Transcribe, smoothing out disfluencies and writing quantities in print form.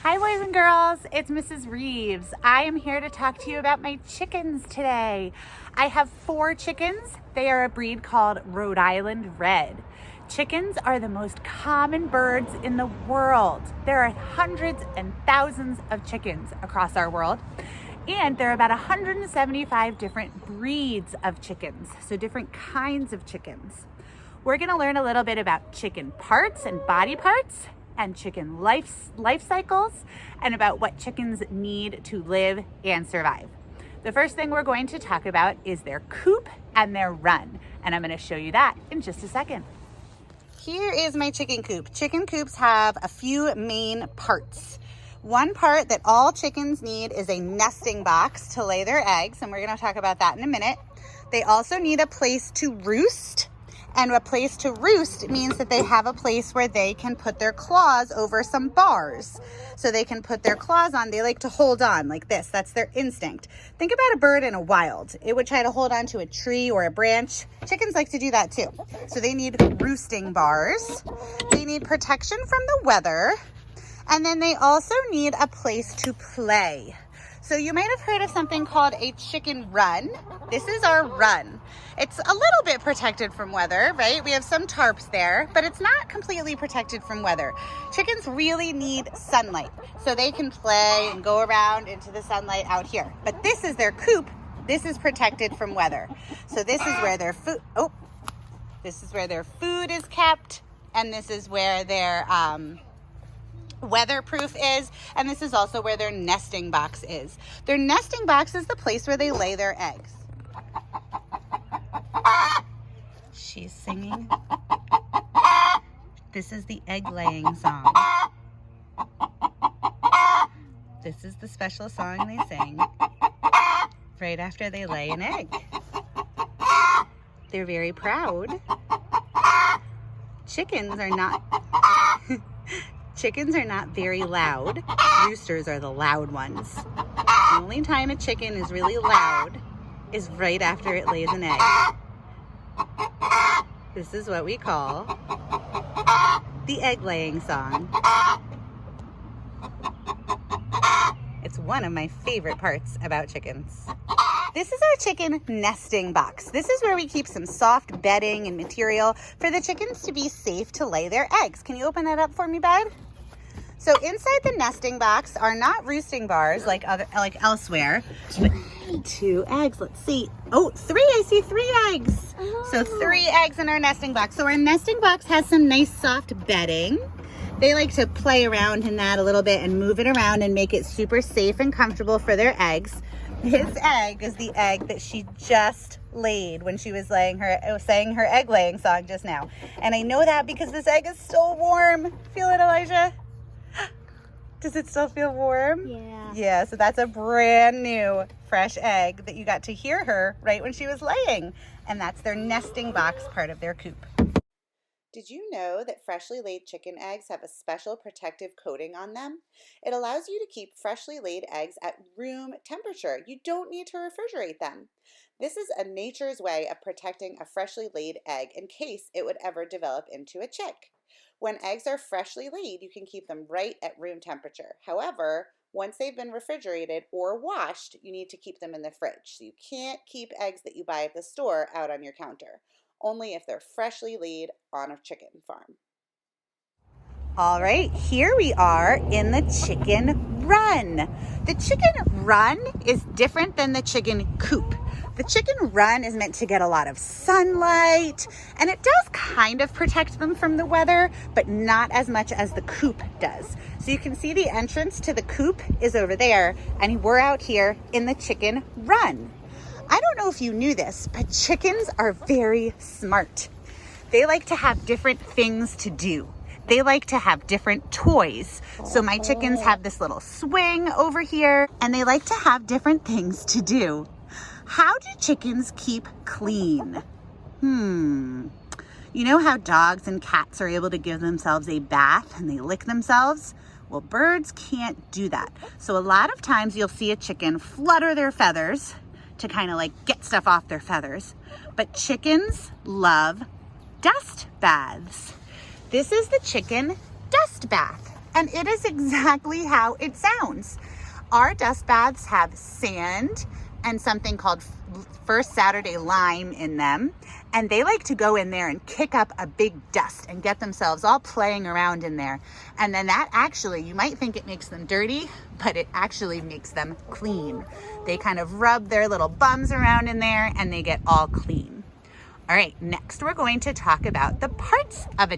Hi boys and girls, it's Mrs. Reeves. I am here to talk to you about my chickens today. I have 4 chickens. They are a breed called Rhode Island Red. Chickens are the most common birds in the world. There are hundreds and thousands of chickens across our world. And there are about 175 different breeds of chickens, so different kinds of chickens. We're gonna learn a little bit about chicken parts and body parts, and chicken life cycles, and about what chickens need to live and survive. The first thing we're going to talk about is their coop and their run, and I'm going to show you that in just a second. Here is my chicken coop. Chicken coops have a few main parts. One part that all chickens need is a nesting box to lay their eggs, and we're going to talk about that in a minute. They also need a place to roost. And a place to roost means that they have a place where they can put their claws over some bars. So they can put their claws on. They like to hold on like this. That's their instinct. Think about a bird in a wild. It would try to hold on to a tree or a branch. Chickens like to do that too. So they need roosting bars. They need protection from the weather. And then they also need a place to play. So you might have heard of something called a chicken run. This is our run. It's a little bit protected from weather, right? We have some tarps there, but it's not completely protected from weather. Chickens really need sunlight, so they can play and go around into the sunlight out here. But this is their coop. This is protected from weather. So this is where their food, this is where their food is kept, and this is where their weatherproof is, and this is also where their nesting box is. Their nesting box is the place where they lay their eggs. She's singing. This is the egg laying song. This is the special song they sing right after they lay an egg. They're very proud. Chickens are not very loud. Roosters are the loud ones. The only time a chicken is really loud is right after it lays an egg. This is what we call the egg laying song. It's one of my favorite parts about chickens. This is our chicken nesting box. This is where we keep some soft bedding and material for the chickens to be safe to lay their eggs. Can you open that up for me, bud? So inside the nesting box are not roosting bars like elsewhere, but 2 eggs. Let's see. Oh, 3. I see 3 eggs. So 3 eggs in our nesting box. So our nesting box has some nice soft bedding. They like to play around in that a little bit and move it around and make it super safe and comfortable for their eggs. His egg is the egg that she just laid when she was saying her egg laying song just now. And I know that because this egg is still warm. Feel it, Elijah? Does it still feel warm? Yeah. Yeah, so that's a brand new fresh egg that you got to hear her right when she was laying. And that's their nesting box part of their coop. Did you know that freshly laid chicken eggs have a special protective coating on them? It allows you to keep freshly laid eggs at room temperature. You don't need to refrigerate them. This is a nature's way of protecting a freshly laid egg in case it would ever develop into a chick. When eggs are freshly laid, you can keep them right at room temperature. However, once they've been refrigerated or washed, you need to keep them in the fridge. So you can't keep eggs that you buy at the store out on your counter, only if they're freshly laid on a chicken farm. All right, here we are in the chicken run. The chicken run is different than the chicken coop. The chicken run is meant to get a lot of sunlight, and it does kind of protect them from the weather, but not as much as the coop does. So you can see the entrance to the coop is over there, and we're out here in the chicken run. I don't know if you knew this, but chickens are very smart. They like to have different things to do. They like to have different toys. So my chickens have this little swing over here, and they like to have different things to do. How do chickens keep clean? You know how dogs and cats are able to give themselves a bath and they lick themselves? Well, birds can't do that. So a lot of times you'll see a chicken flutter their feathers to kind of like get stuff off their feathers. But chickens love dust baths. This is the chicken dust bath. And it is exactly how it sounds. Our dust baths have sand and something called First Saturday lime in them. And they like to go in there and kick up a big dust and get themselves all playing around in there. And then that actually, you might think it makes them dirty, but it actually makes them clean. They kind of rub their little bums around in there and they get all clean. All right, next we're going to talk about the parts of a